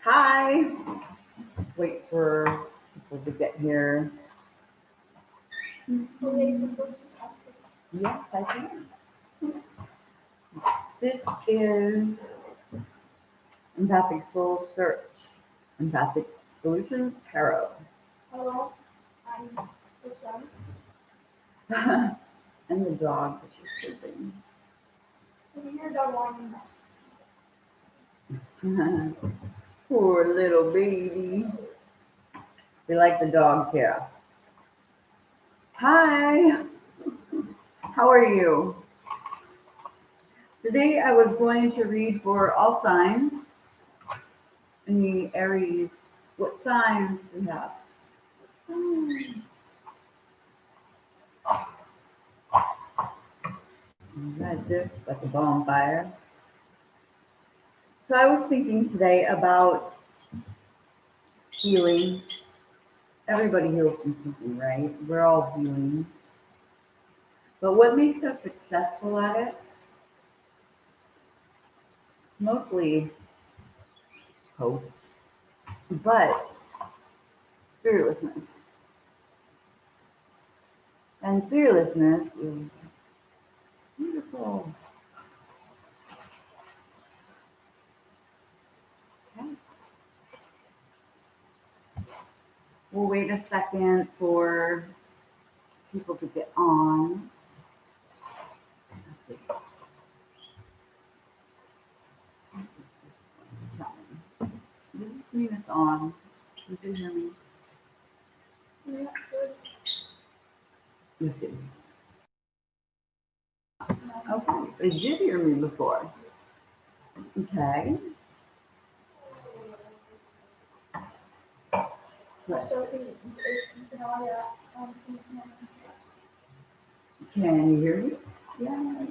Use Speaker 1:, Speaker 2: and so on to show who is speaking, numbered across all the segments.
Speaker 1: Hi. Let's wait for people to get here. Yes, I can. This is Empathic Soul Search, Empathic Solutions Tarot.
Speaker 2: Hello, I'm Susan.
Speaker 1: And the dog that she's sleeping.
Speaker 2: Your dog wanting
Speaker 1: Poor little baby. We like the dogs here. Hi. How are you? Today I was going to read for all signs. Any Aries, what signs do you have? Got this like a bonfire. So I was thinking today about healing. Everybody heals from something, right? We're all healing. But what makes us successful at it? Mostly hope, but fearlessness. And fearlessness is beautiful. Okay. We'll wait a second for people to get on. Let's see. Does this mean it's on? Does it hear me?
Speaker 2: Yeah, good.
Speaker 1: Let's see. Okay, they did hear me before. Okay. Let's Can you hear me? Yeah.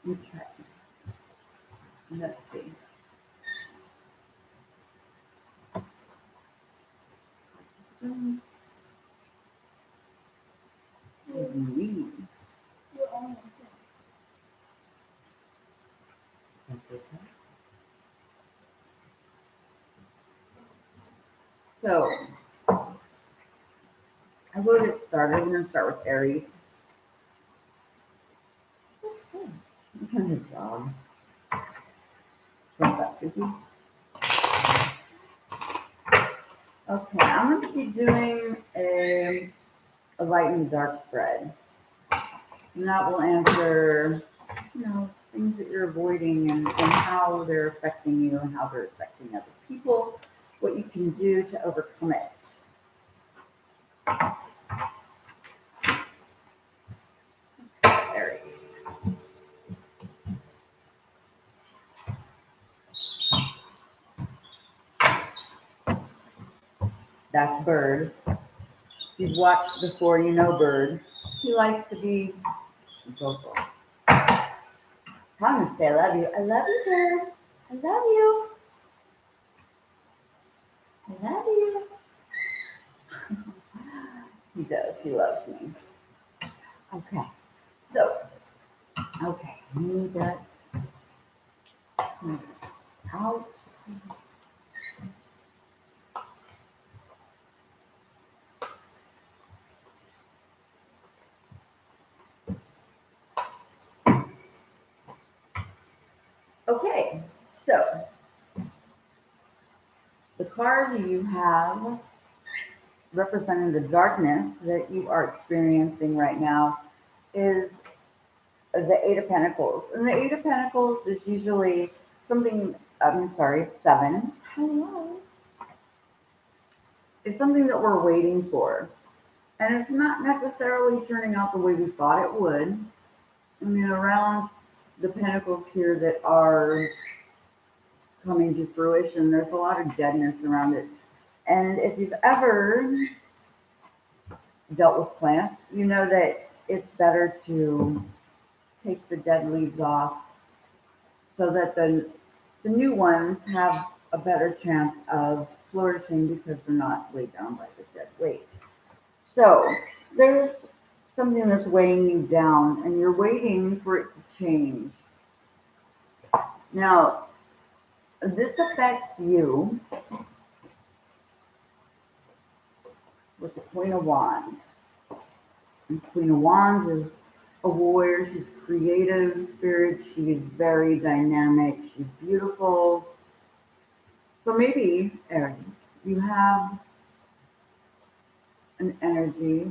Speaker 1: Okay. Let's see. Me. That's okay. So I will get started. We're going to start with Aries. It's a new job. What's that, Susie? Okay, I'm going to be doing a light and dark spread. And that will answer, things that you're avoiding and how they're affecting you and how they're affecting other people, what you can do to overcome it. Aries. That's Bird. If you've watched before, you know Bird. He likes to be vocal. I'm going to say I love you. I love you, Bird. I love you. I love you. He does. He loves me. Okay. So, need that out. Okay, so the card you have representing the darkness that you are experiencing right now is the Eight of Pentacles. And the Eight of Pentacles is usually something, seven. Hello. It's something that we're waiting for. And it's not necessarily turning out the way we thought it would. I mean, around the pentacles here that are coming to fruition, there's a lot of deadness around it. And if you've ever dealt with plants, you know that it's better to take the dead leaves off so that the new ones have a better chance of flourishing because they're not weighed down by the dead weight. So there's something that's weighing you down and you're waiting for it to change. Now, this affects you with the Queen of Wands. And Queen of Wands is a warrior. She's creative spirit. She's very dynamic. She's beautiful. So maybe, Erin, you have an energy,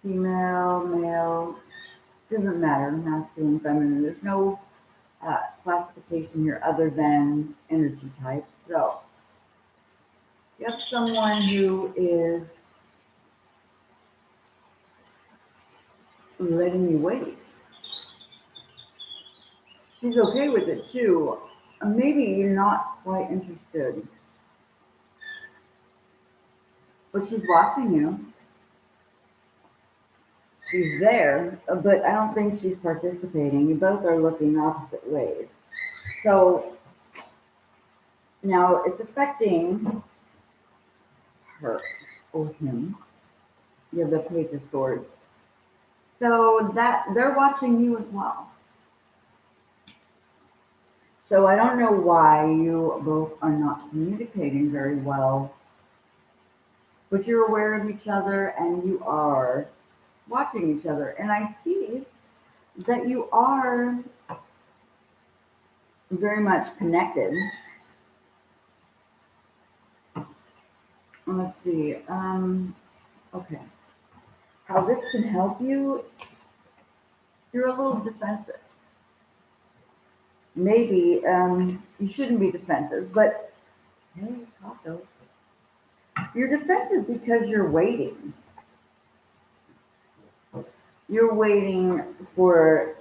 Speaker 1: female, male, doesn't matter, masculine, feminine. There's no classification here other than energy types. So you have someone who is letting you wait. She's okay with it too. Maybe you're not quite interested, but she's watching you. She's there, but I don't think she's participating. You both are looking opposite ways. So now it's affecting her or him. You have the Page of Swords. So that they're watching you as well. So I don't know why you both are not communicating very well, but you're aware of each other and you are watching each other. And I see that you are very much connected. Let's see. Okay. How this can help you, you're a little defensive. Maybe you shouldn't be defensive, but hey, Taco. You're defensive because you're waiting. You're waiting for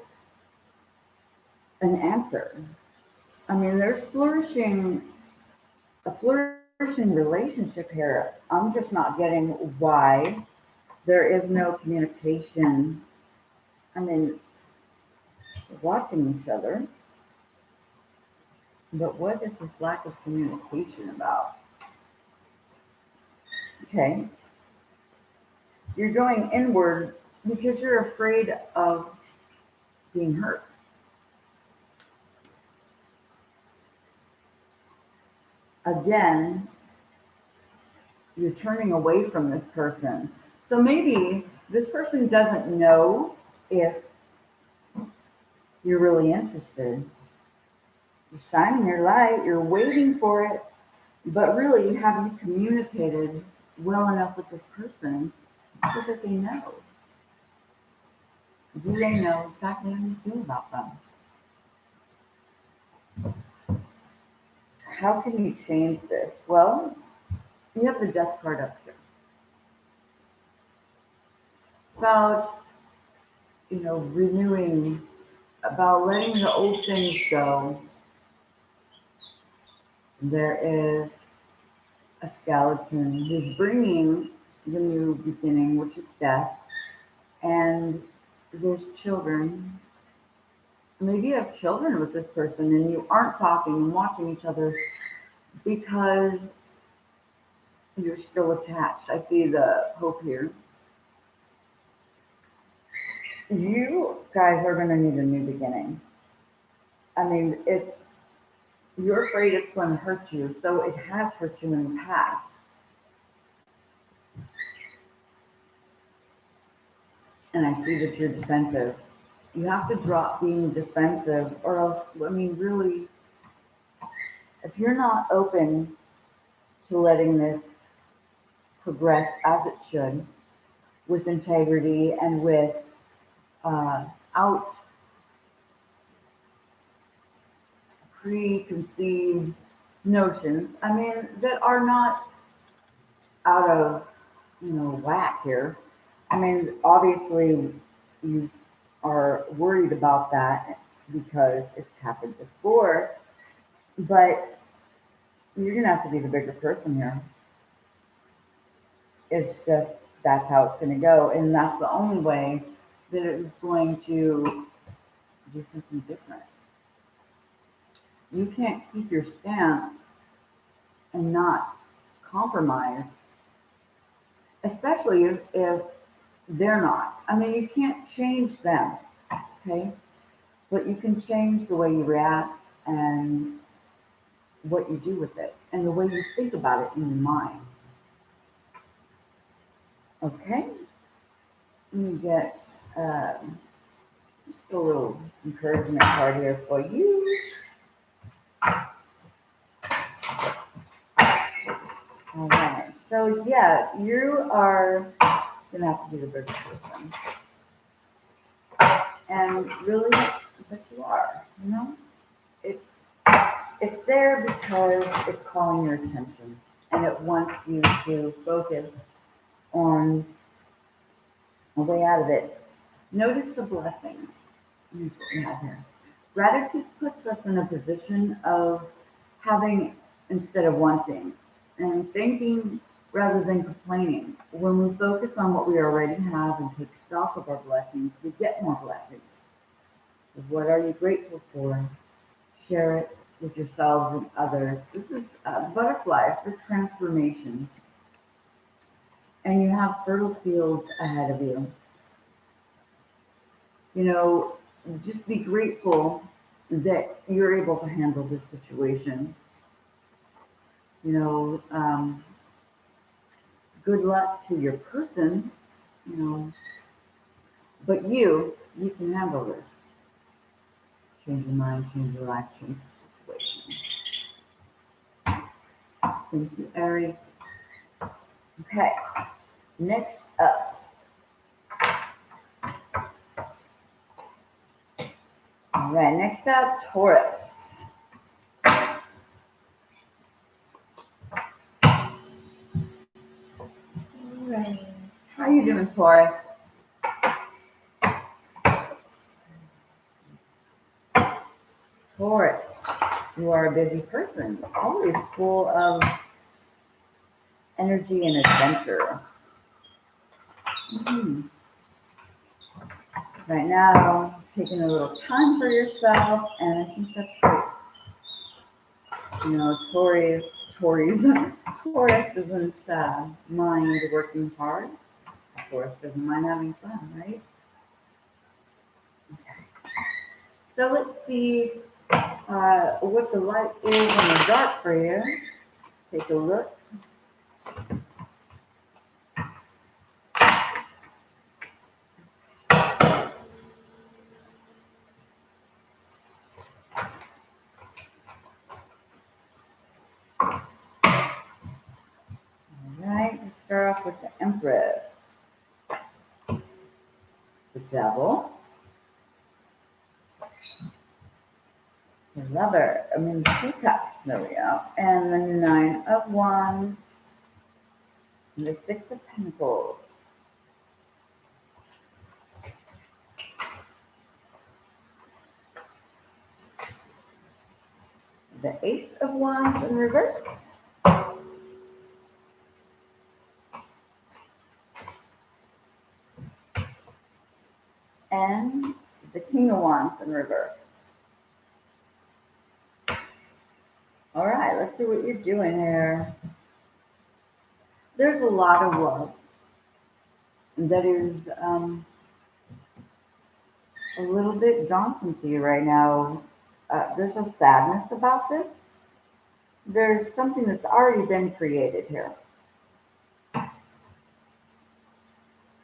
Speaker 1: an answer. I mean, there's a flourishing relationship here. I'm just not getting why there is no communication. I mean, watching each other, but what is this lack of communication about? Okay. You're going inward because you're afraid of being hurt. Again, you're turning away from this person. So maybe this person doesn't know if you're really interested. You're shining your light, you're waiting for it, but really, have you communicated well enough with this person so that they know? Do they know exactly how you feel about them? How can you change this? Well, you have the Death card up here. About, renewing, about letting the old things go. There is a skeleton who's bringing the new beginning, which is death. And there's children. Maybe you have children with this person and you aren't talking and watching each other because you're still attached. I see the hope here. You guys are going to need a new beginning. I mean, you're afraid it's going to hurt you, so it has hurt you in the past. And I see that you're defensive. You have to drop being defensive, or else, really, if you're not open to letting this progress as it should, with integrity and out preconceived notions, that are not out of, whack here. Obviously, you are worried about that because it's happened before, but you're going to have to be the bigger person here. It's just, that's how it's going to go, and that's the only way that it is going to do something different. You can't keep your stance and not compromise, especially if They're not. I mean, you can't change them, okay? But you can change the way you react and what you do with it and the way you think about it in your mind. Okay? Let me get just a little encouragement card here for you. All right. So yeah, you are gonna have to be the bigger person, and really, but you are. You know, it's it's there because it's calling your attention, and it wants you to focus on a way out of it. Notice the blessings. Here's what we have here. Gratitude puts us in a position of having instead of wanting, and thinking rather than complaining. When we focus on what we already have and take stock of our blessings, we get more blessings. What are you grateful for? Share it with yourselves and others. This is butterflies for transformation. And you have fertile fields ahead of you. You know, just be grateful that you're able to handle this situation. You know, good luck to your person, you know, but you can handle this. Change your mind, change your life, change the situation. Thank you, Aries. Okay, next up. All right, next up, Taurus.
Speaker 2: Right.
Speaker 1: How you doing, Taurus? Taurus, you are a busy person, always full of energy and adventure. Mhm. Right now, taking a little time for yourself, and I think that's great. You know, Taurus doesn't mind working hard. Taurus doesn't mind having fun, right? Okay. So let's see what the light is in the dark for you. Take a look. All right, let's start off with the Empress, the Devil, the Lover. I mean, two cups. There we go. And the Nine of Wands, and the Six of Pentacles. The Ace of Wands in reverse. And the King of Wands in reverse. All right, let's see what you're doing here. There's a lot of love that is a little bit daunting to you right now. There's a sadness about this. There's something that's already been created here.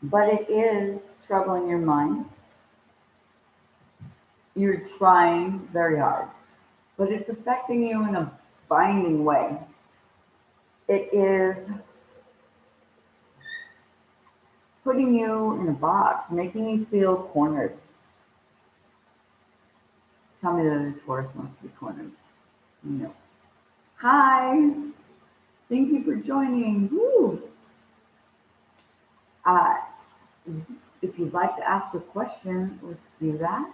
Speaker 1: But it is troubling your mind. You're trying very hard, but it's affecting you in a binding way. It is putting you in a box, making you feel cornered. Tell me that a Taurus wants to be cornered. No. Hi, thank you for joining. Woo. Uh, if you'd like to ask a question, let's do that.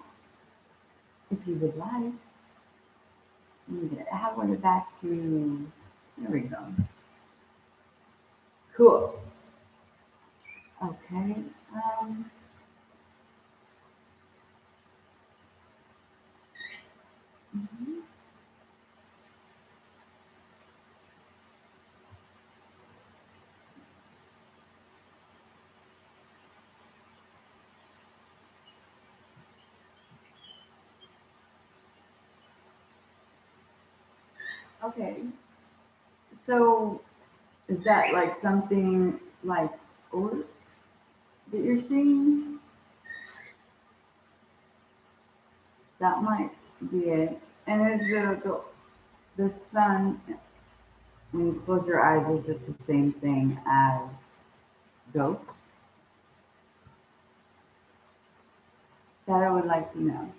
Speaker 1: If you would like. How about it back to, there we go. Cool. Okay. Mhm. Okay. So is that like something like orbs that you're seeing? That might be it. And is the sun, when you close your eyes, is it the same thing as ghosts? That I would like to know.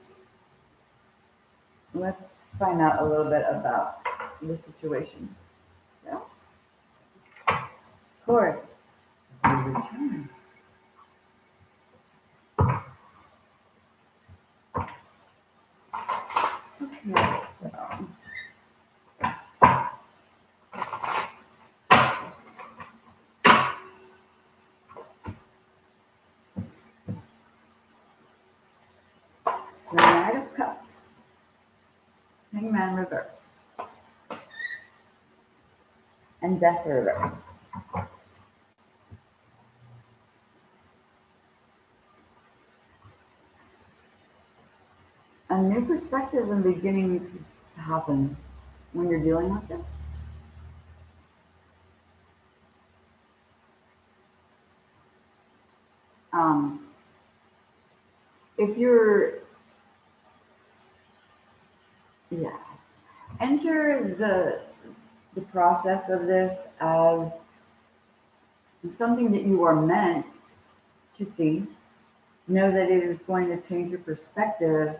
Speaker 1: Let's find out a little bit about the situation. So, Taurus, your return. Okay, so the Knight of Cups, Hangman reverse, and Death reverse. A new perspective and beginning to happen when you're dealing with this. Um, if you're, yeah, enter the process of this as something that you are meant to see. Know that it is going to change your perspective,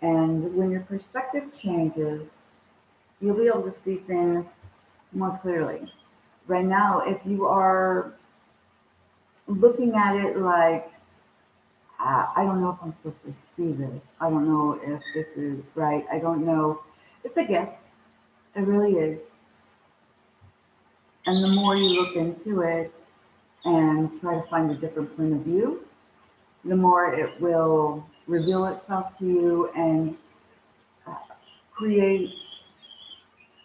Speaker 1: and when your perspective changes, you'll be able to see things more clearly. Right now, if you are looking at it like, I don't know if I'm supposed to see this. I don't know if this is right. I don't know. It's a gift. It really is. And the more you look into it and try to find a different point of view, the more it will reveal itself to you and uh, create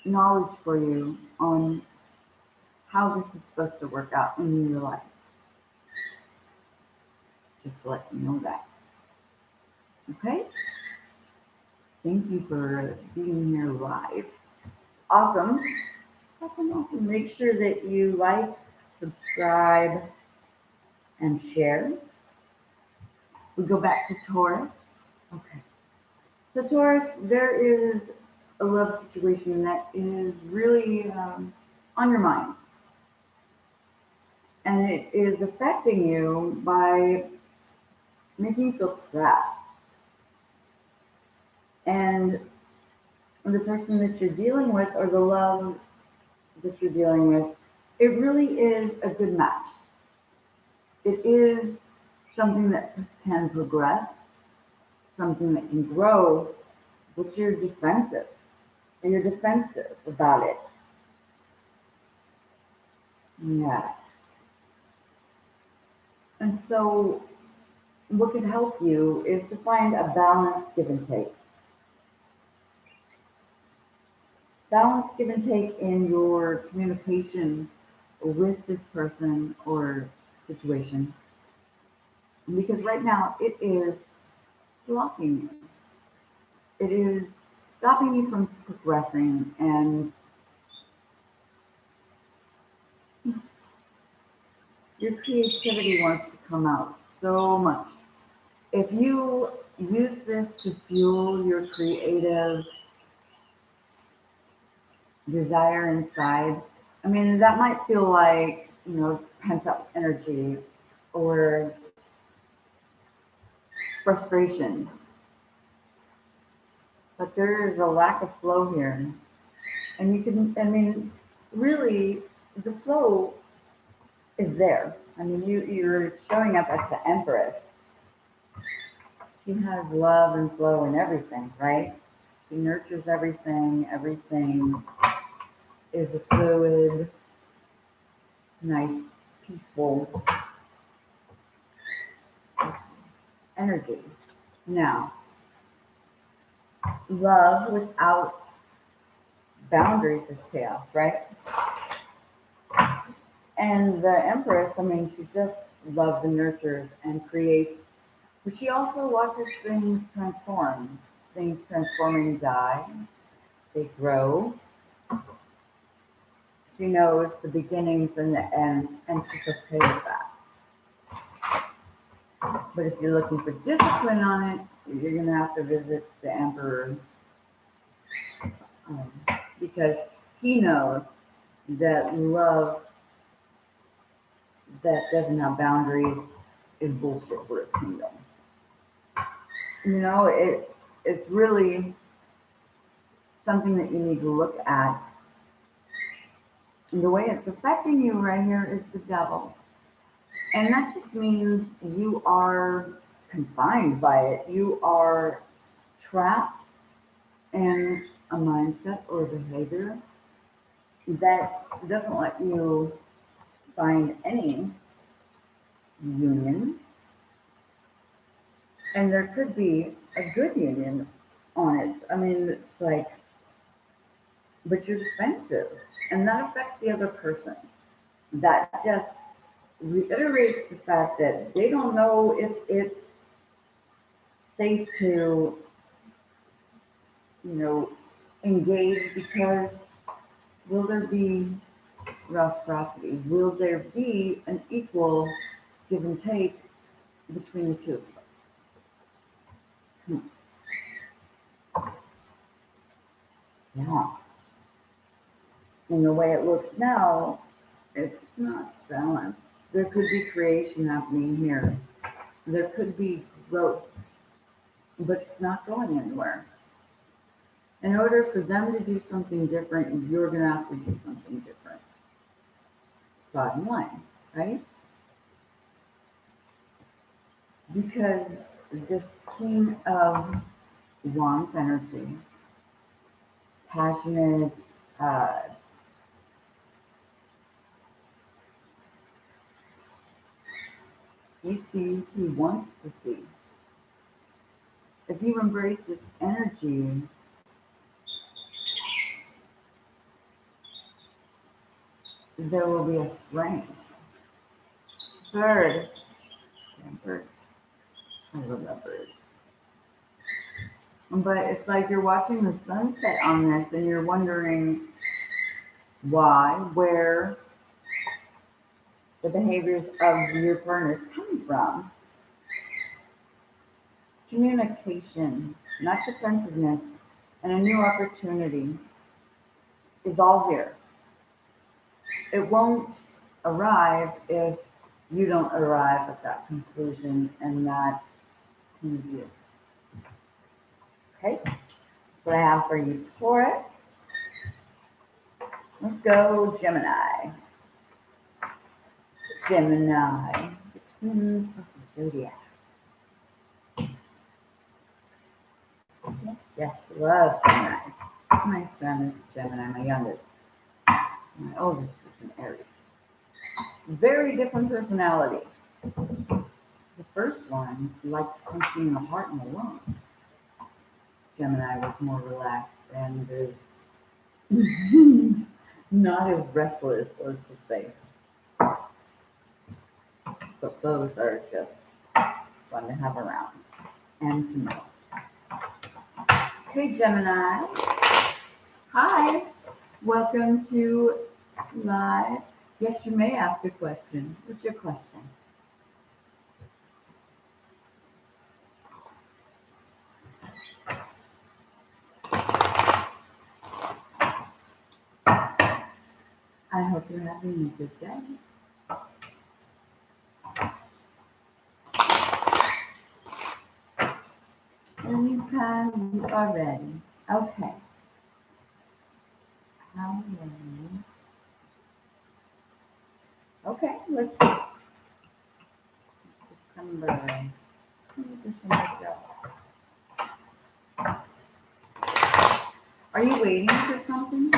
Speaker 1: knowledge for you on how this is supposed to work out in your life. Just to let you know that. Okay? Thank you for being here live. Awesome. Awesome. Make sure that you like, subscribe, and share. We go back to Taurus. Okay. So Taurus, there is a love situation that is really on your mind. And it is affecting you by making you feel trapped. And the person that you're dealing with, or the love that you're dealing with, it really is a good match. It is something that can progress, something that can grow, but you're defensive. And you're defensive about it. Yeah. And so what can help you is to find a balance, give and take. Balance, give and take in your communication with this person or situation. Because right now it is blocking you. It is stopping you from progressing, and your creativity wants to come out so much. If you use this to fuel your creative desire inside, I mean, that might feel like, pent up energy or frustration. But there is a lack of flow here. And you can, I mean, really, the flow is there. I mean, you're showing up as the Empress. She has love and flow in everything, right? She nurtures everything. Everything is a fluid, nice, peaceful energy. Now, love without boundaries is chaos, right? And the Empress, I mean, she just loves and nurtures and creates, but she also watches things transform. Things transform and die. They grow. She knows the beginnings and the ends, and she's okay with that. But if you're looking for discipline on it, you're going to have to visit the Emperor, because he knows that love that doesn't have boundaries is bullshit for his kingdom. You know, it's really something that you need to look at. And the way it's affecting you right here is the devil. And that just means you are confined by it. You are trapped in a mindset or behavior that doesn't let you find any union. And there could be a good union on it. I mean, it's like, but you're defensive. And that affects the other person. That just reiterates the fact that they don't know if it's safe to, engage, because will there be reciprocity? Will there be an equal give and take between the two? Yeah. And the way it looks now, it's not balanced. There could be creation happening here. There could be growth, but it's not going anywhere. In order for them to do something different, you're going to have to do something different. Bottom line, right? Because this King of Wands energy, passionate, he sees, he wants to see. If you embrace this energy, there will be a strength. Bird. I love that bird. But it's like you're watching the sunset on this and you're wondering why, where the behaviors of your partner is coming from. Communication, not defensiveness, and a new opportunity is all here. It won't arrive if you don't arrive at that conclusion and that view. Okay, that's what I have for you, Taurus. Let's go, Gemini. Gemini, the twins of the zodiac. Yes, love Gemini. My son is Gemini, my youngest. My oldest is an Aries. Very different personalities. The first one likes punching in the heart and the lungs. Gemini was more relaxed and is not as restless, let's just say. But both are just fun to have around and to know. Okay, Gemini. Hi. Welcome to live. Yes, you may ask a question. What's your question? I hope you're having a good day. Anytime you are ready. Okay. How ready? Okay, let's see. December. Are you waiting for something?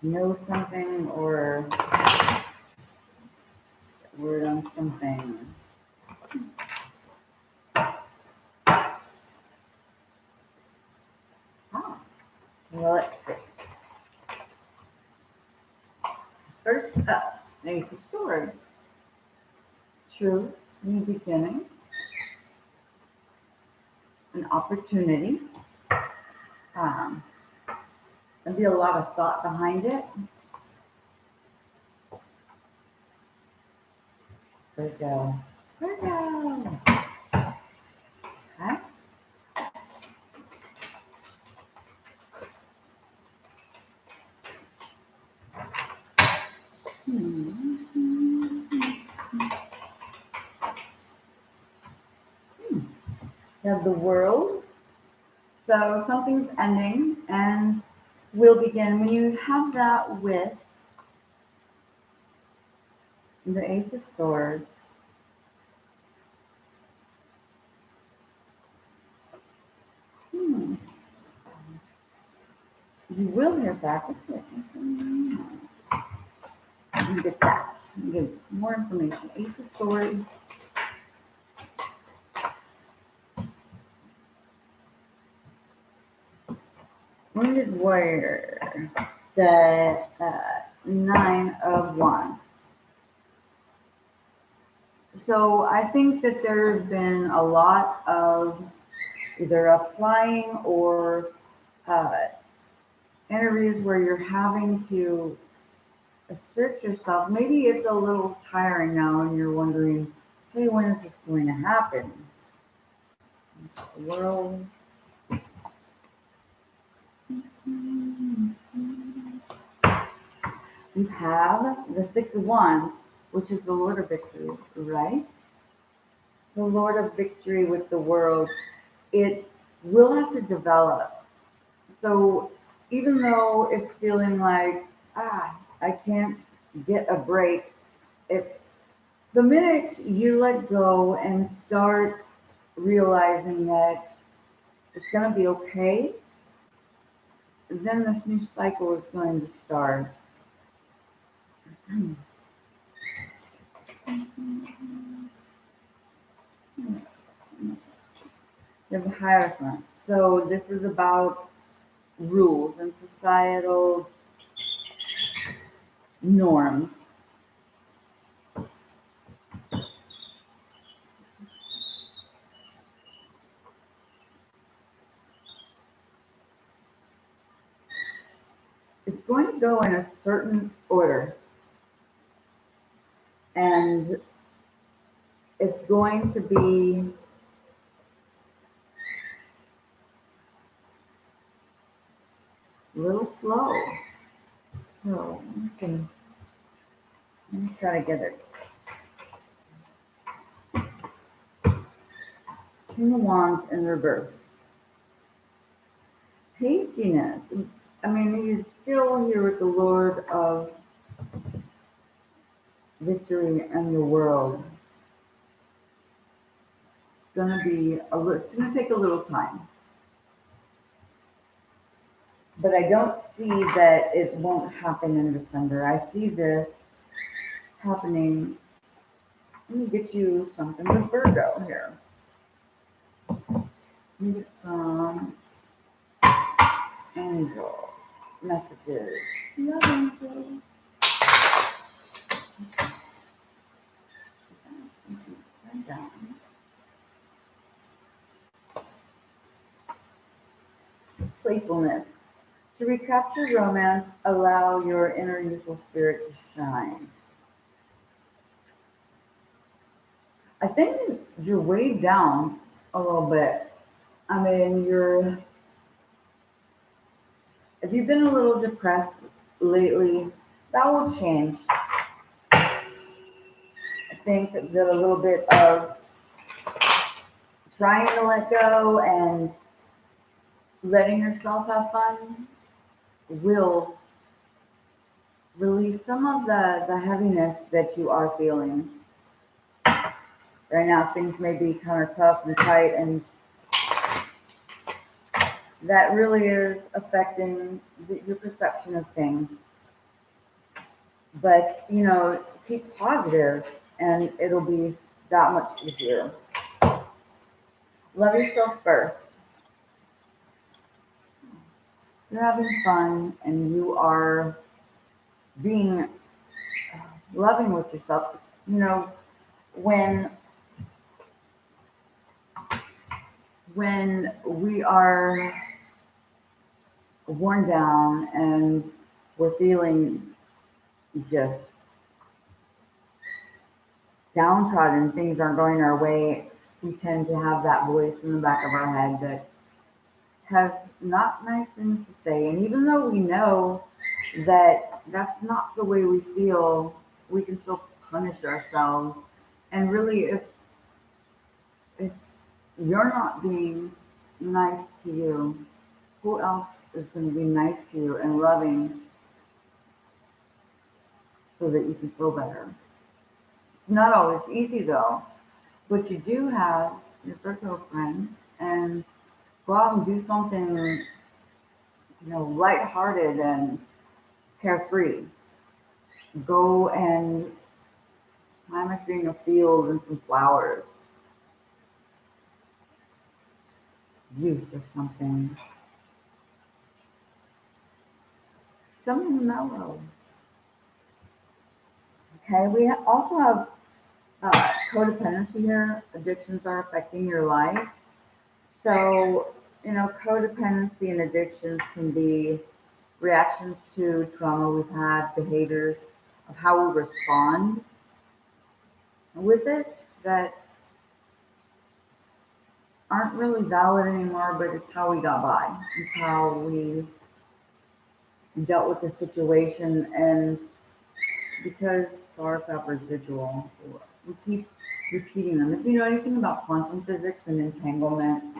Speaker 1: Know something or word on something? Oh, well, let's see. First up, Ace of Swords. Truth, new beginning, an opportunity, There'll be a lot of thought behind it. Virgo. Virgo. Okay. You have the world. So something's ending and will begin. When you have that with the Ace of Swords, you will hear back. You get that. You get more information. Ace of Swords. Wounded Warrior. The 9 of Wands. So I think that there's been a lot of either applying or interviews where you're having to assert yourself. Maybe it's a little tiring now and you're wondering, hey, when is this going to happen? The world. You have the 6 of Wands, which is the Lord of Victory, right? The Lord of Victory with the world. It will have to develop. So even though it's feeling like, I can't get a break, it's the minute you let go and start realizing that it's going to be okay, then this new cycle is going to start. You have the Hierophant. So this is about rules and societal norms. It's going to go in a certain order. And it's going to be a little slow. So, let me see. Let me try to get it. King of Wands in reverse. Hastiness. I mean, he's still here with the Lord of Victory and the world. It's going to take a little time. But I don't see that it won't happen in December. I see this happening. Let me get you something with Virgo here. Let me get some angels, messages. Love angels. Down. Playfulness. To recapture romance, allow your inner youthful spirit to shine. I think you're weighed down a little bit. I mean, if you've been a little depressed lately, that will change. I think that a little bit of trying to let go and letting yourself have fun will release some of the heaviness that you are feeling. Right now, things may be kind of tough and tight, and that really is affecting your perception of things. But, keep positive, and it'll be that much easier. Love yourself first. You're having fun, and you are being loving with yourself. When we are worn down and we're feeling just downtrodden, things aren't going our way, we tend to have that voice in the back of our head that has not nice things to say. And even though we know that that's not the way we feel, we can still punish ourselves. And really, if you're not being nice to you, who else is going to be nice to you and loving so that you can feel better? It's not always easy though, but you do have your circle of friends, and go out and do something, lighthearted and carefree. Go and climb a string of fields and some flowers. Youth or something. Something mellow. Okay, we also have codependency here. Addictions are affecting your life. So, codependency and addictions can be reactions to trauma we've had, behaviors of how we respond with it that aren't really valid anymore, but it's how we got by. It's how we dealt with the situation, and because stars have residual, we keep repeating them. If you know anything about quantum physics and entanglements,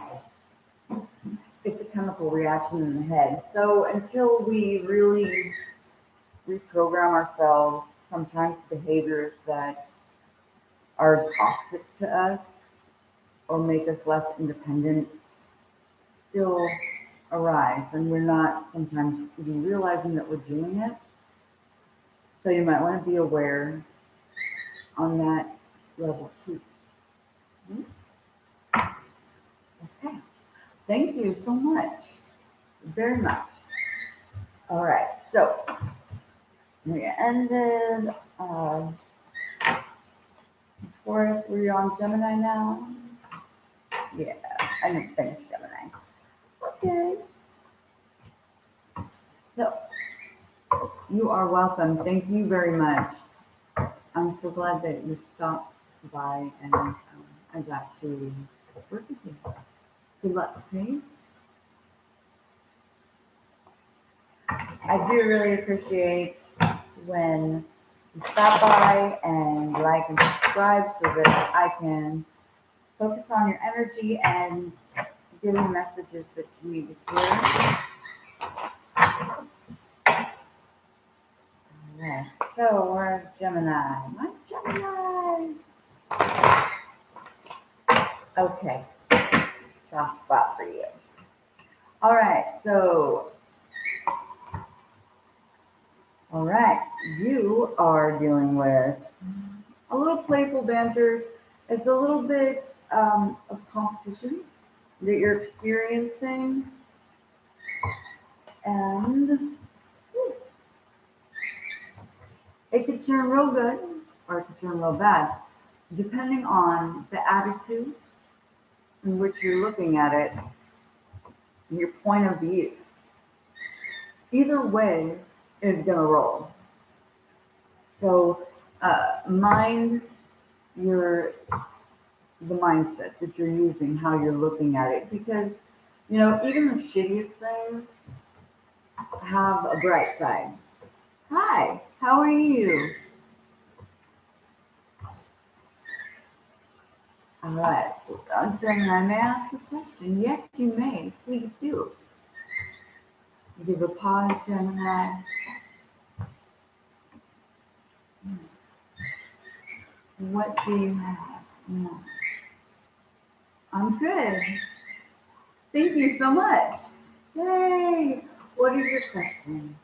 Speaker 1: it's a chemical reaction in the head. So until we really reprogram ourselves, sometimes behaviors that are toxic to us or make us less independent still arise, and we're not sometimes even realizing that we're doing it. So you might want to be aware on that level too. Okay. Thank you so much. Very much. All right. So we ended Taurus. Were you on Gemini now? Yeah, I didn't finish Gemini. Okay. So you are welcome. Thank you very much. I'm so glad that you stopped by and I got to work with you. Good luck, okay? I do really appreciate when you stop by and like and subscribe so that I can focus on your energy and give you messages that you need to hear. Alright, so we're Gemini. My Gemini! Okay, soft spot for you. Alright, you are dealing with a little playful banter. It's a little bit of competition that you're experiencing. And it could turn real good or it could turn real bad, depending on the attitude in which you're looking at it and your point of view. Either way is going to roll. So mind the mindset that you're using, how you're looking at it, because even the shittiest things have a bright side. Hi, how are you? All right, Gemini, may I ask a question? Yes, you may. Please do. Give a pause, Gemini. What do you have? No. I'm good. Thank you so much. Yay! What is your question?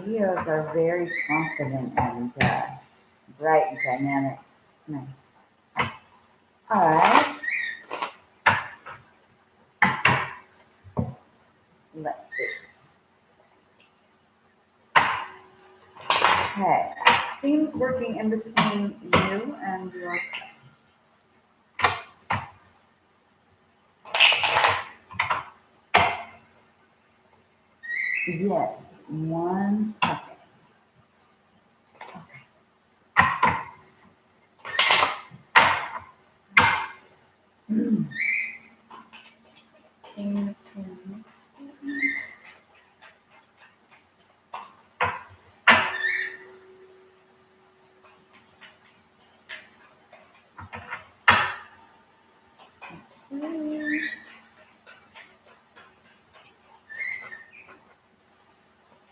Speaker 1: Leos are very confident and bright and dynamic. Nice. All right. Let's see. Okay. Themes working in between you and your yes. 1 second.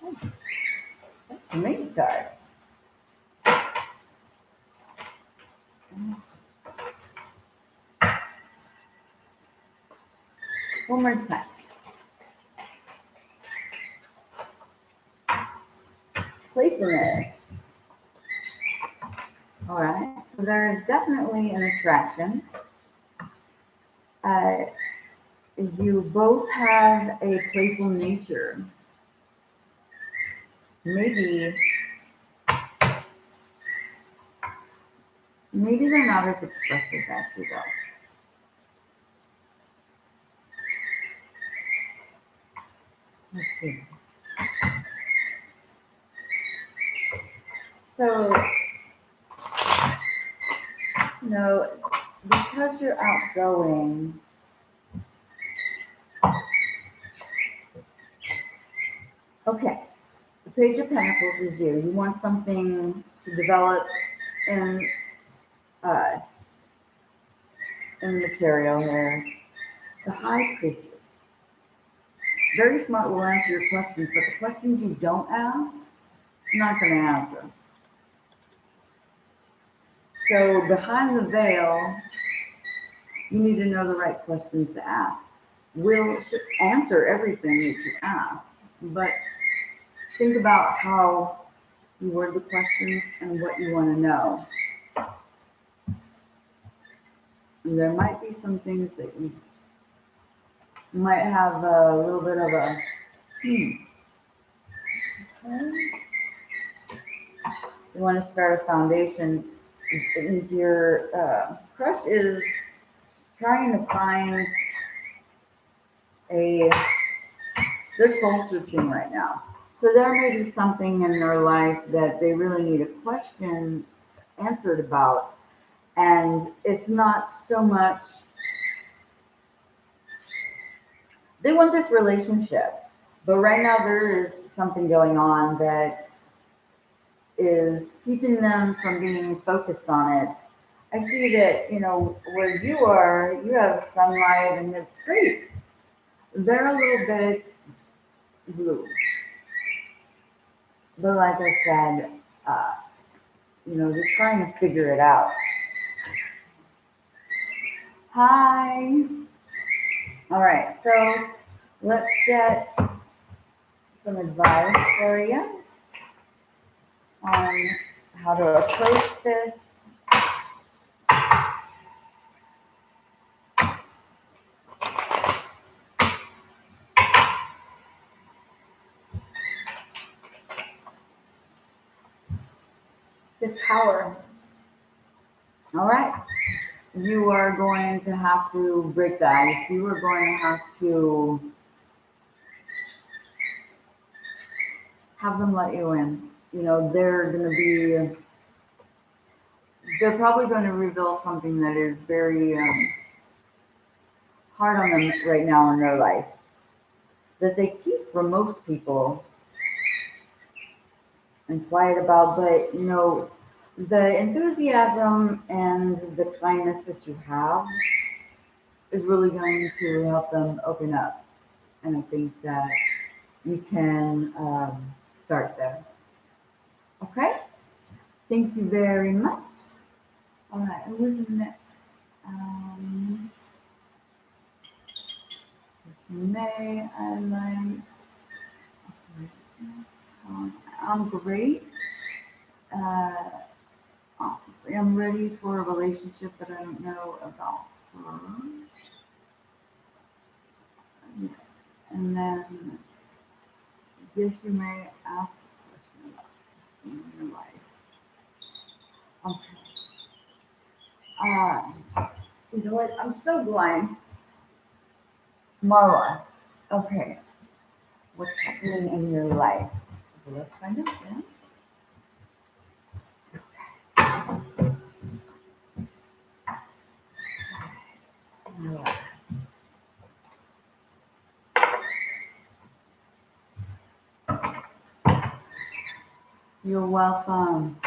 Speaker 1: Okay. That's the main card. One more time. Playfulness. All right. So there is definitely an attraction. You both have a playful nature. Maybe they're not as expressive as you though. Let's see. So, because you're outgoing, okay, the Page of Pentacles is you. You want something to develop in uh, material here. The High Priestess. Very smart, will answer your questions, but the questions you don't ask, not going to answer. So behind the veil, you need to know the right questions to ask. Will answer everything that you ask, but think about how you word the questions and what you want to know. And there might be some things that you might have a little bit of a Okay. You want to start a foundation. If your crush is trying to find they're soul searching right now. So there may be something in their life that they really need a question answered about. And it's not so much, they want this relationship, but right now there is something going on that is keeping them from being focused on it. I see that, where you are, you have sunlight and it's great. They're a little bit blue. But like I said, they're trying to figure it out. Hi. All right, so let's get some advice for you on how to approach this.
Speaker 2: The Tower.
Speaker 1: All right. You are going to have to break the ice. You are going to have them let you in. They're probably going to reveal something that is very hard on them right now in their life that they keep from most people and quiet about, but the enthusiasm and the kindness that you have is really going to help them open up. And I think that you can start there. Okay? Thank you very much. All right, who's next? May I like? I'm great. Honestly, I'm ready for a relationship, but I don't know about her. Yes. And then, yes, you may ask questions in your life. Okay. You know what? I'm so blind. Marla. Okay. What's happening in your life? So let's find out then. Marla. You're welcome.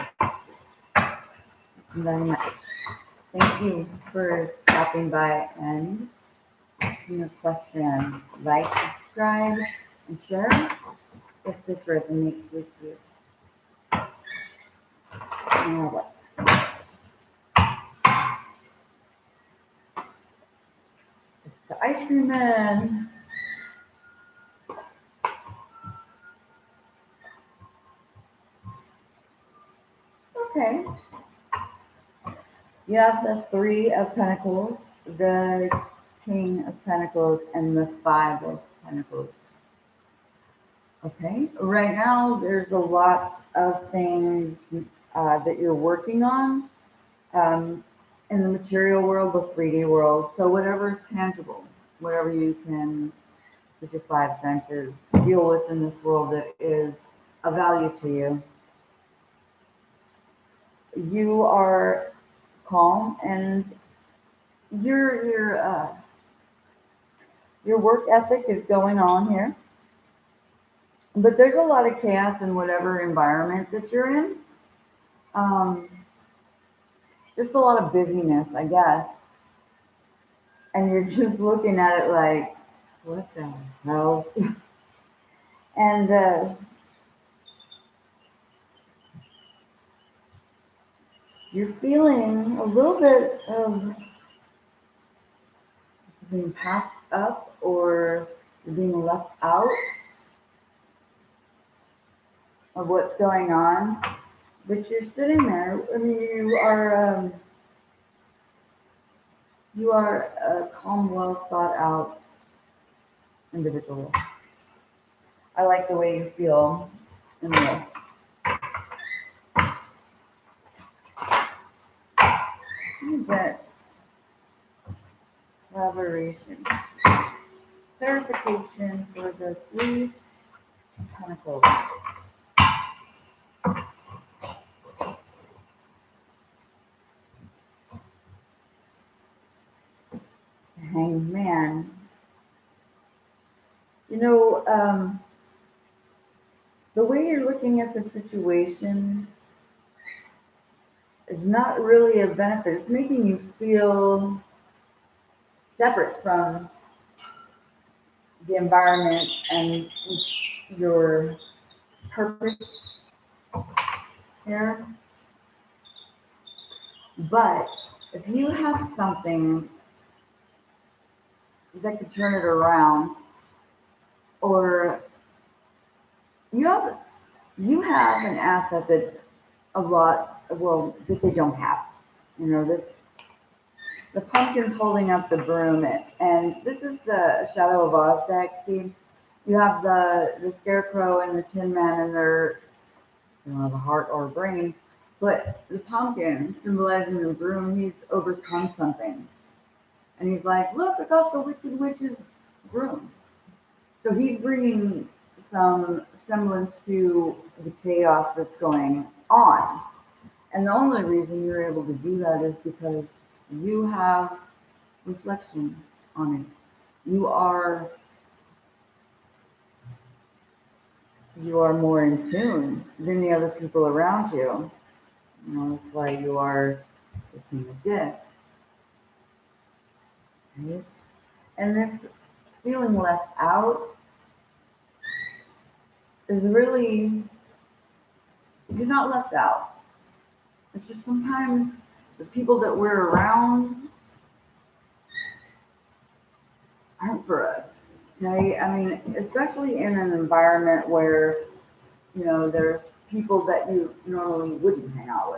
Speaker 1: Very much. Thank you for stopping by and asking a question. Like, subscribe, and share if this resonates with you. Now what? It's the ice cream man. Okay. You have the Three of Pentacles, the King of Pentacles, and the Five of Pentacles. Okay. Right now, there's a lot of things that you're working on in the material world, the 3D world. So whatever is tangible, whatever you can, with your five senses, deal with in this world that is of value to you. You are calm, and your work ethic is going on here. But there's a lot of chaos in whatever environment that you're in. Just a lot of busyness, I guess. And you're just looking at it like, what the hell? And you're feeling a little bit of being passed up or being left out of what's going on. But you're sitting there. I mean, you are a calm, well thought out individual. I like the way you feel in this. That collaboration, clarification for the Three Pentacles. Hanged Man. You know, the way you're looking at the situation is not really a benefit. It's making you feel separate from the environment and your purpose here. But if you have something that could turn it around, or you have an asset that that they don't have. You know, the pumpkin's holding up the broom, and this is the Shadow of Oz deck. See, you have the scarecrow and the Tin Man, and they're, you don't have a heart or a brain, but the pumpkin, symbolizing the broom, he's overcome something. And he's like, look, I got the Wicked Witch's broom. So he's bringing some semblance to the chaos that's going on. And the only reason you're able to do that is because you have reflection on it. You are more in tune than the other people around you. You know, that's why you are the King of Discs. Right? And this feeling left out is really, you're not left out. It's just sometimes the people that we're around aren't for us. Okay? I mean, especially in an environment where, you know, there's people that you normally wouldn't hang out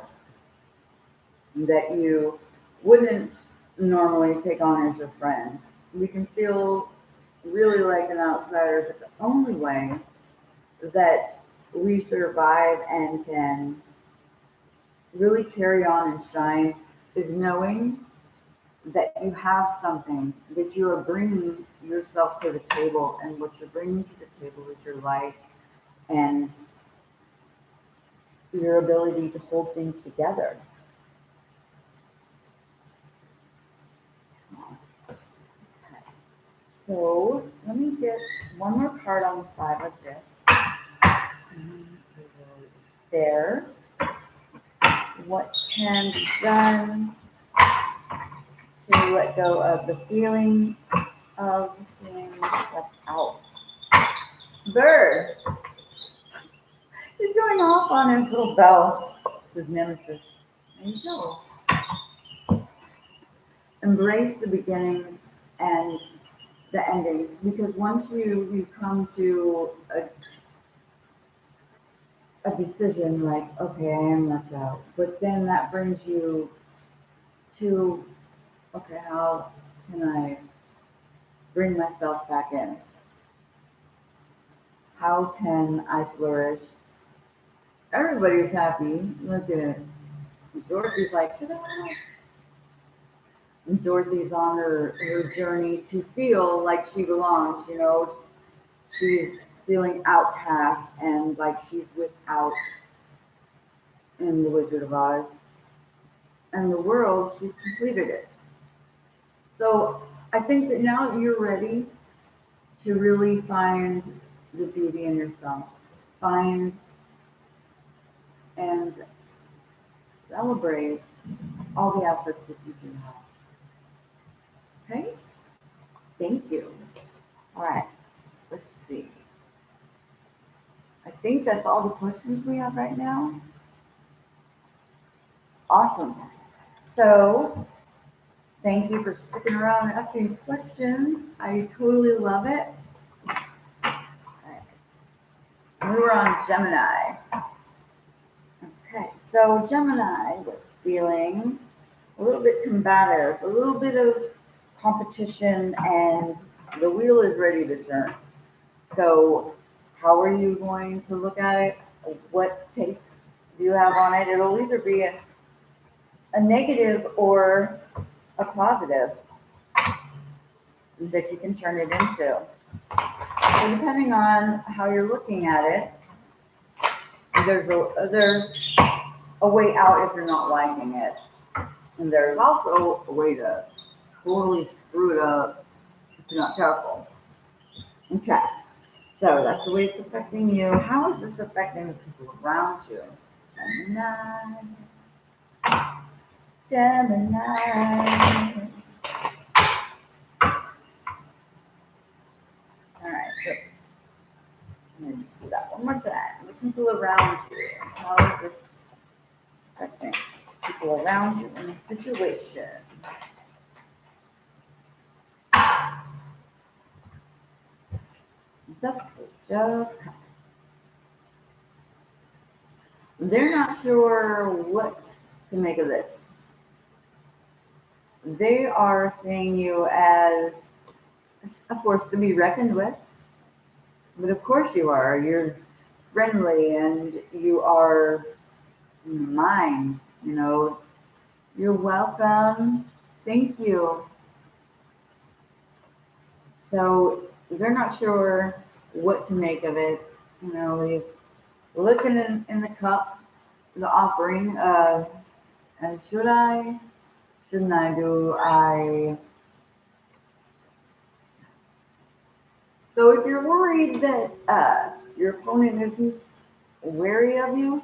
Speaker 1: with, that you wouldn't normally take on as your friend. We can feel really like an outsider, but the only way that we survive and can really carry on and shine is knowing that you have something, that you are bringing yourself to the table, and what you're bringing to the table is your life and your ability to hold things together. Okay. So let me get one more card on the side like this. There. What can be done to let go of the feeling of being left out? Bird. He's going off on his little bell. It's his nemesis. There you go. Embrace the beginnings and the endings, because once you come to a decision like, okay, I am left out, but then that brings you to, okay, how can I bring myself back in? How can I flourish? Everybody's happy. Look at Dorothy's like, ta-da! And Dorothy's on her journey to feel like she belongs, you know. She's feeling outcast and like she's without in the Wizard of Oz. And the world, she's completed it. So I think that now you're ready to really find the beauty in yourself. Find and celebrate all the aspects that you do have. Okay? Thank you. All right. Let's see. I think that's all the questions we have right now. Awesome. So, thank you for sticking around and asking questions. I totally love it. All right. We were on Gemini. Okay, so Gemini was feeling a little bit combative, a little bit of competition, and the wheel is ready to turn. So, how are you going to look at it? What take do you have on it? It'll either be a negative or a positive that you can turn it into. So depending on how you're looking at it, there's a way out if you're not liking it. And there's also a way to totally screw it up if you're not careful. Okay, so that's the way it's affecting you. How is this affecting the people around you? Gemini. Gemini. All right, so I'm going to do that one more time. The people around you. How is this affecting people around you in the situation? The Page of Cups. They're not sure what to make of this. They are seeing you as a force to be reckoned with. But of course you are. You're friendly and you are mine. You know, you're welcome. Thank you. So they're not sure what to make of it. You know, he's looking in the cup, the offering. And shouldn't I, do I? So if you're worried that your opponent isn't wary of you,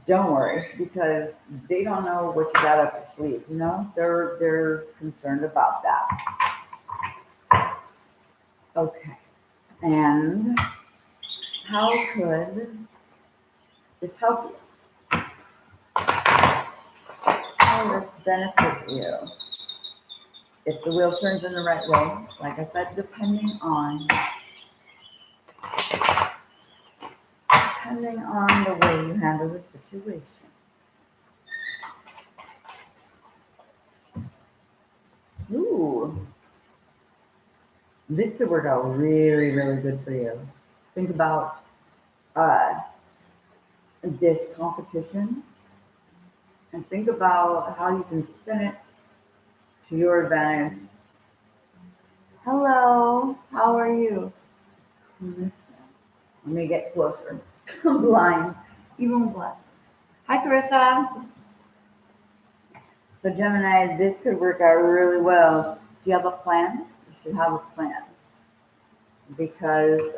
Speaker 1: don't worry, because they don't know what you got up your sleeve. You know, they're concerned about that. Okay, and how could this help you? How will this benefit you? If the wheel turns in the right way, like I said, depending on the way you handle the situation. Ooh. This could work out really, really good for you. Think about uh, this competition and think about how you can spin it to your advantage. Hello, how are you? Let me get closer. I'm blind, even with glasses. Hi, Carissa. So Gemini, this could work out really well. Do you have a plan? You should have a plan because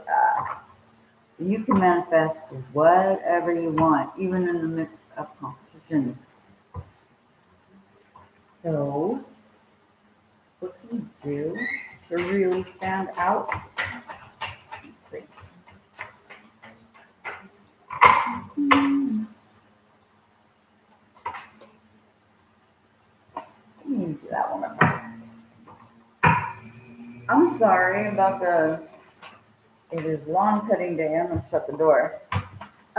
Speaker 1: you can manifest whatever you want, even in the midst of competition. So, what can you do to really stand out? Let's see. Let me do that one. I'm sorry about it is lawn cutting day. I'm going to shut the door.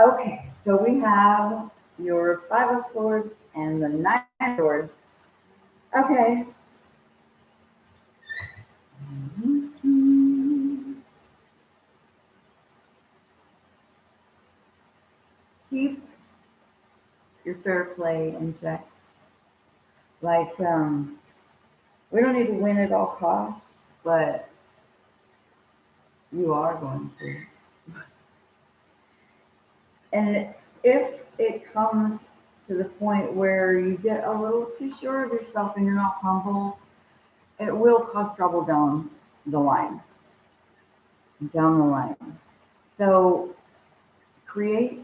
Speaker 1: Okay, so we have your Five of Swords and the Nine of Swords. Okay. Keep your fair play in check. Like, we don't need to win at all costs, but you are going to. And if it comes to the point where you get a little too sure of yourself and you're not humble, it will cause trouble down the line. So create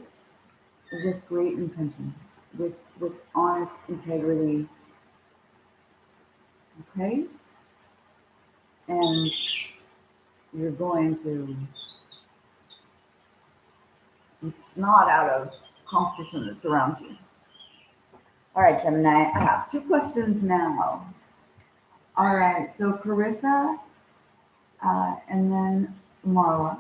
Speaker 1: with great intention, with honest integrity, okay? And you're going to snot out of competition that surrounds you. All right, Gemini, I have two questions now. All right, so Carissa, and then Marla.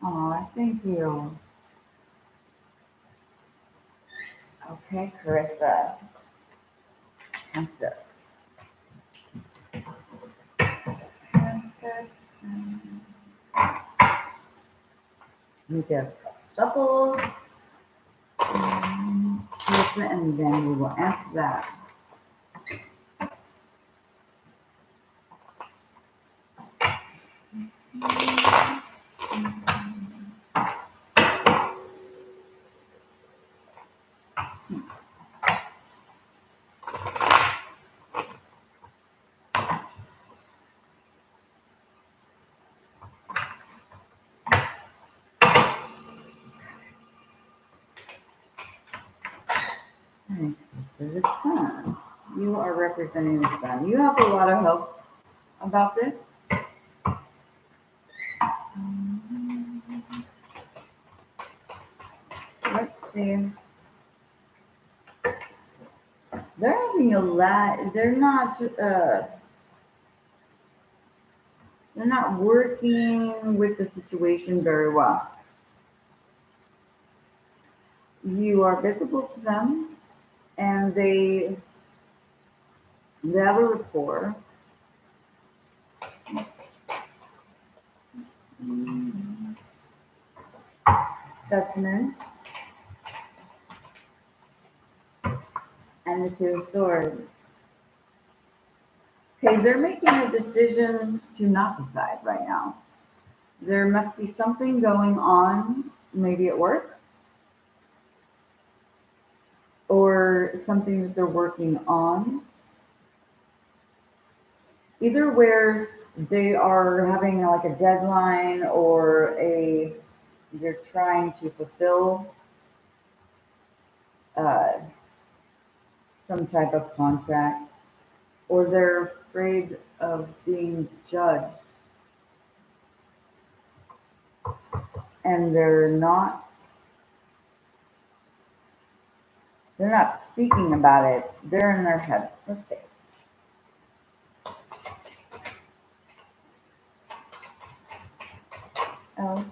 Speaker 1: Oh, thank you. Okay, Carissa. Answer. You get shuffles, and then we will answer that. Okay, so the sun. You are representing the sun. You have a lot of help about this. Let's see. They're having a lot. They're not working with the situation very well. You are visible to them, and they have a rapport. Judgment and the Two of Swords. Okay, they're making a decision to not decide right now. There must be something going on, maybe at work, or something that they're working on. Either where they are having like a deadline or they're trying to fulfill uh, some type of contract, or they're afraid of being judged, and they're not speaking about it. They're in their head. Let's see. Oh,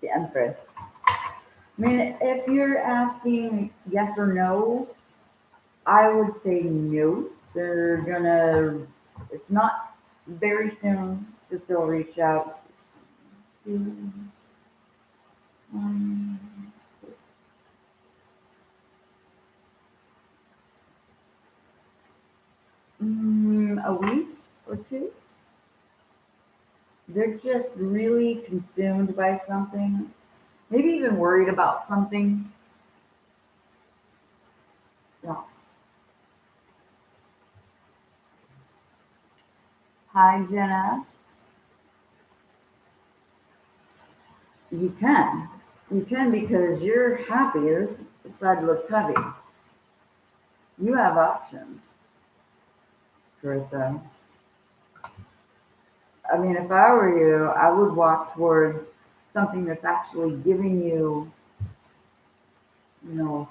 Speaker 1: the Empress. I mean, if you're asking yes or no, I would say no. They're gonna, it's not very soon that they'll reach out to, um, a week or two. They're just really consumed by something, maybe even worried about something. Yeah. Hi, Jenna. You can. You can because you're happy. This side looks heavy. You have options, Carissa. I mean, if I were you, I would walk towards something that's actually giving you,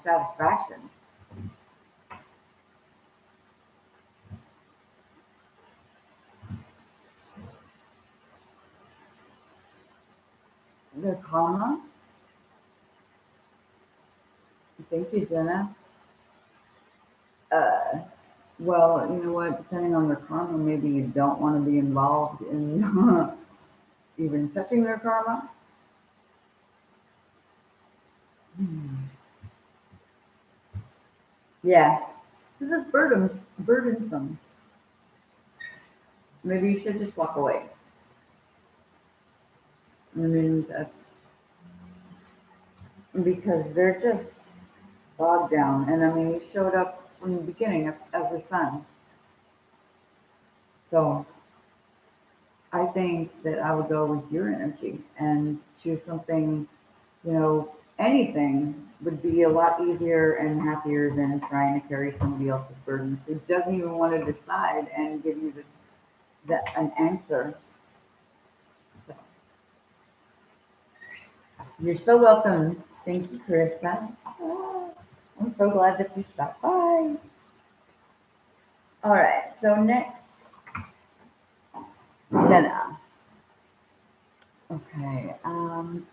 Speaker 1: satisfaction. The karma. Thank you, Jenna. Uh, well, you know what? Depending on their karma, maybe you don't want to be involved in even touching their karma. Hmm. Yeah, this is burdensome. Maybe you should just walk away. I mean, that's because they're just bogged down. And I mean, you showed up from the beginning as a son. So I think that I would go with your energy and choose something, anything would be a lot easier and happier than trying to carry somebody else's burdens who doesn't even want to decide and give you an answer. So you're so welcome. Thank you, Carissa. I'm so glad that you stopped by. All right, so next, Jenna. Okay,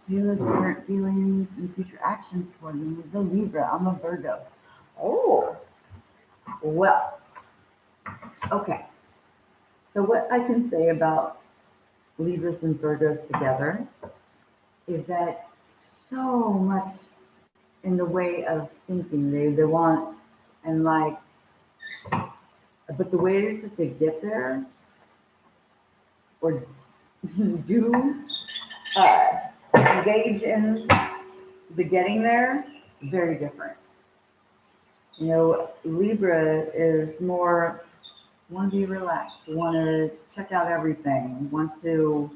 Speaker 1: feel the current feelings and future actions for me is a Libra. I'm a Virgo. Oh, well, okay. So what I can say about Libras and Virgos together is that so much in the way of thinking they want and like, but the way it is that they get there or do uh, engage in the getting there, very different. Libra is more want to be relaxed, want to check out everything, want to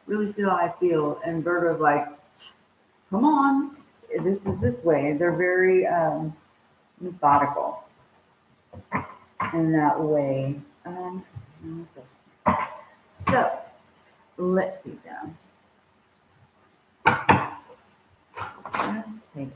Speaker 1: really see how I feel. And Virgo's like, come on, this is this way. They're very methodical in that way. So let's see now. Okay.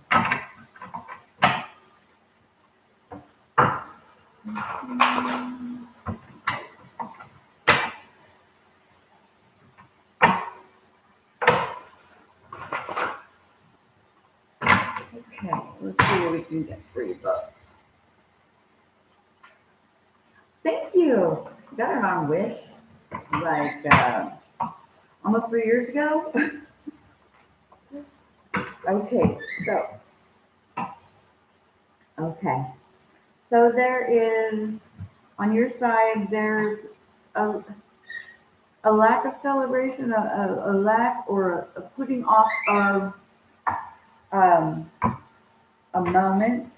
Speaker 1: Okay, let's see what we can get for you both. Thank you. Got it on Wish, like almost 3 years ago. Okay, okay. So there is, on your side, there's a, a lack of celebration, a lack or a putting off of um, a moment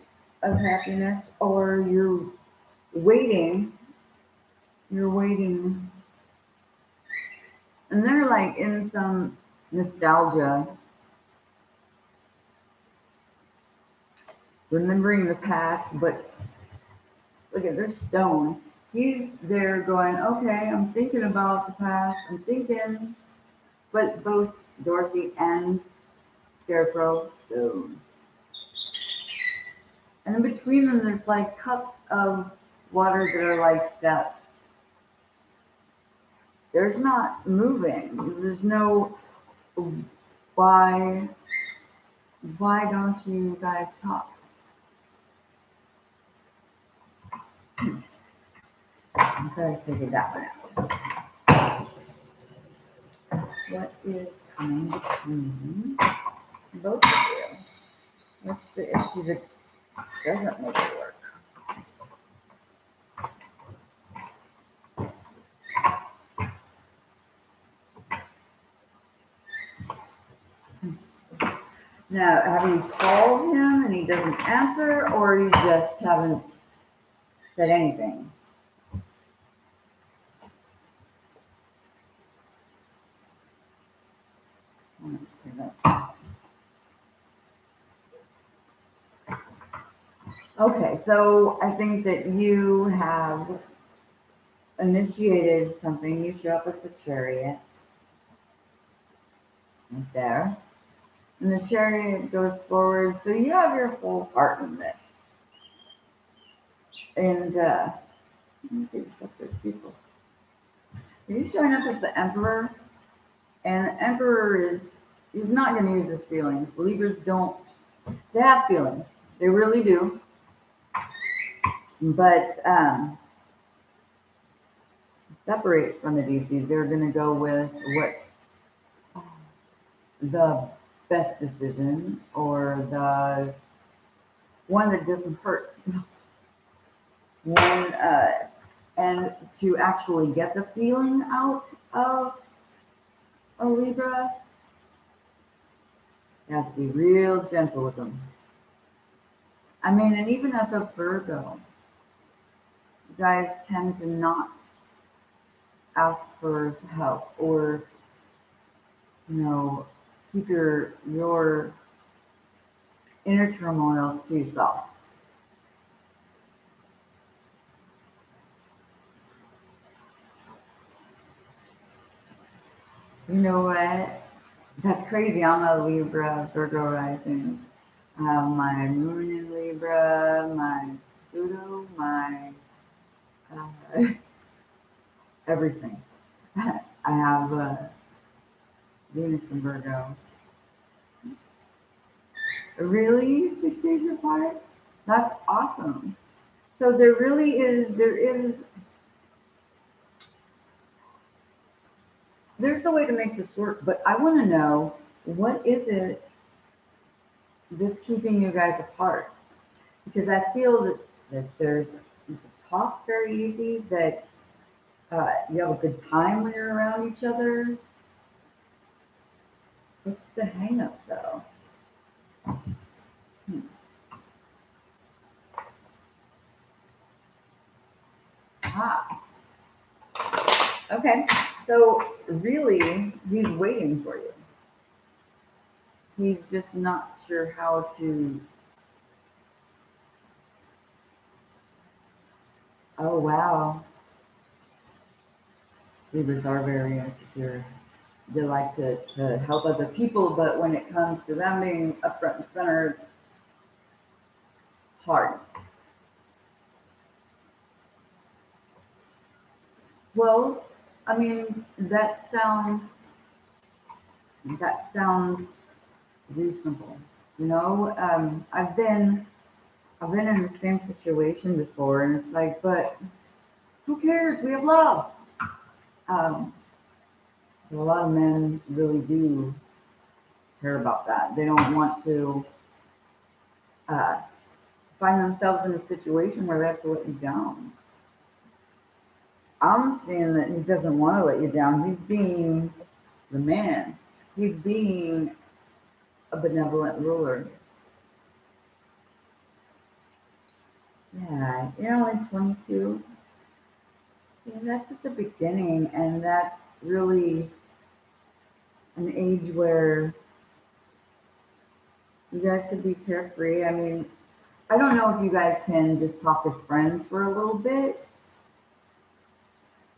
Speaker 1: of happiness, or waiting, you're waiting, and they're like in some nostalgia, remembering the past, but look at their stone. He's there going, okay, I'm thinking about the past, I'm thinking, but both Dorothy and Scarecrow stone. And in between them, there's like cups of water that are like steps. There's not moving. There's no why. Why don't you guys talk? I'm trying to figure that one out. What is coming between both of you? What's the issue that doesn't make it work? Now, have you called him and he doesn't answer, or you just haven't said anything? Okay, so I think that you have initiated something. You show up with the chariot right there. And the chariot goes forward, so you have your full part in this. And let me take this up there, people. He's showing up as the emperor, and the emperor he's not going to use his feelings. Libras don't, they have feelings. They really do. But separate from the DC, they're going to go with what the best decision, or the one that doesn't hurt. One, and to actually get the feeling out of a Libra, you have to be real gentle with them. I mean, and even as a Virgo, you guys tend to not ask for help, or, keep your inner turmoil to yourself. You know what? That's crazy. I'm a Libra, Virgo rising. I have my moon in Libra, my Pluto, my everything. I have Venus in Virgo. Really? 6 days apart? That's awesome. So there is there's a way to make this work, but I want to know, what is it that's keeping you guys apart? Because I feel that you can talk very easy, that you have a good time when you're around each other. What's the hang up though? Ah, okay. So really, he's waiting for you. He's just not sure how to. Oh wow, Libras are very insecure. They like to help other people, but when it comes to them being up front and center, it's hard. Well, I mean, that sounds reasonable. I've been in the same situation before, and it's like, but who cares? We have love. Um, a lot of men really do care about that. They don't want to uh, find themselves in a situation where they have to let you down. I'm seeing that he doesn't want to let you down. He's being the man. He's being a benevolent ruler. Yeah, you're only 22. Yeah, that's at the beginning, and that's really an age where you guys could be carefree. I mean, I don't know if you guys can just talk as friends for a little bit,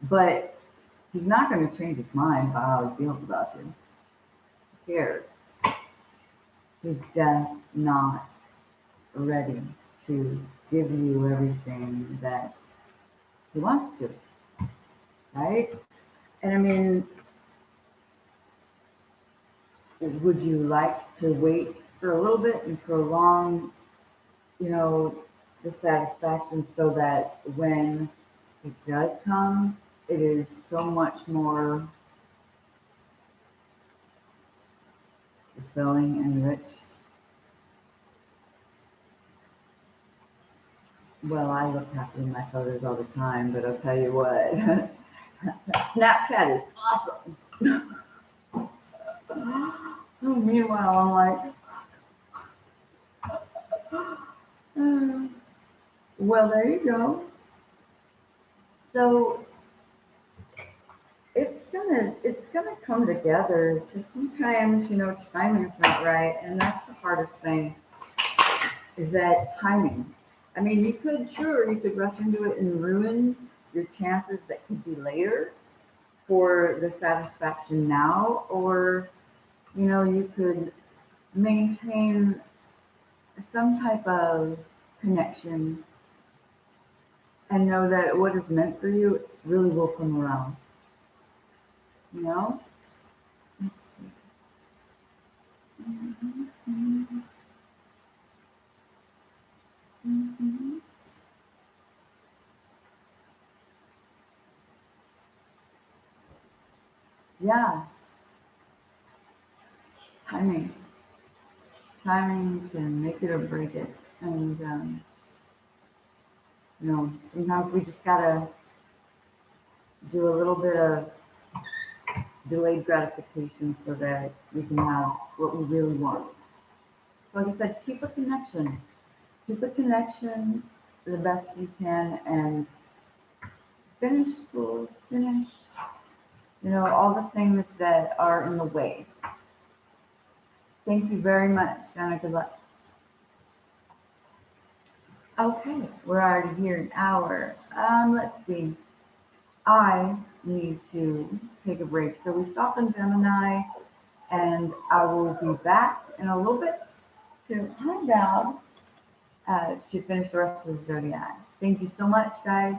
Speaker 1: but he's not going to change his mind about how he feels about you. Who cares? He's just not ready to give you everything that he wants to, right? And I mean, would you like to wait for a little bit and prolong, you know, the satisfaction so that when it does come, it is so much more fulfilling and rich. Well, I look happy in my photos all the time, but I'll tell you what, Snapchat is awesome. Meanwhile, I'm like, well, there you go. So it's gonna come together. It's just sometimes, you know, timing's not right, and that's the hardest thing, is that timing. I mean, you could rush into it and ruin your chances that could be later for the satisfaction now, or, you know, you could maintain some type of connection and know that what is meant for you really will come around. You know? Let's see. Yeah, timing. Timing can make it or break it. And, you know, sometimes we just gotta do a little bit of delayed gratification so that we can have what we really want. So like I said, keep a connection. Keep a connection the best you can and finish school, finish, you know, all the things that are in the way. Thank you very much, Donna. Good luck. Okay, we're already here an hour. Let's see. I need to take a break. So we stop in Gemini, and I will be back in a little bit to find out to finish the rest of the zodiac. Thank you so much, guys.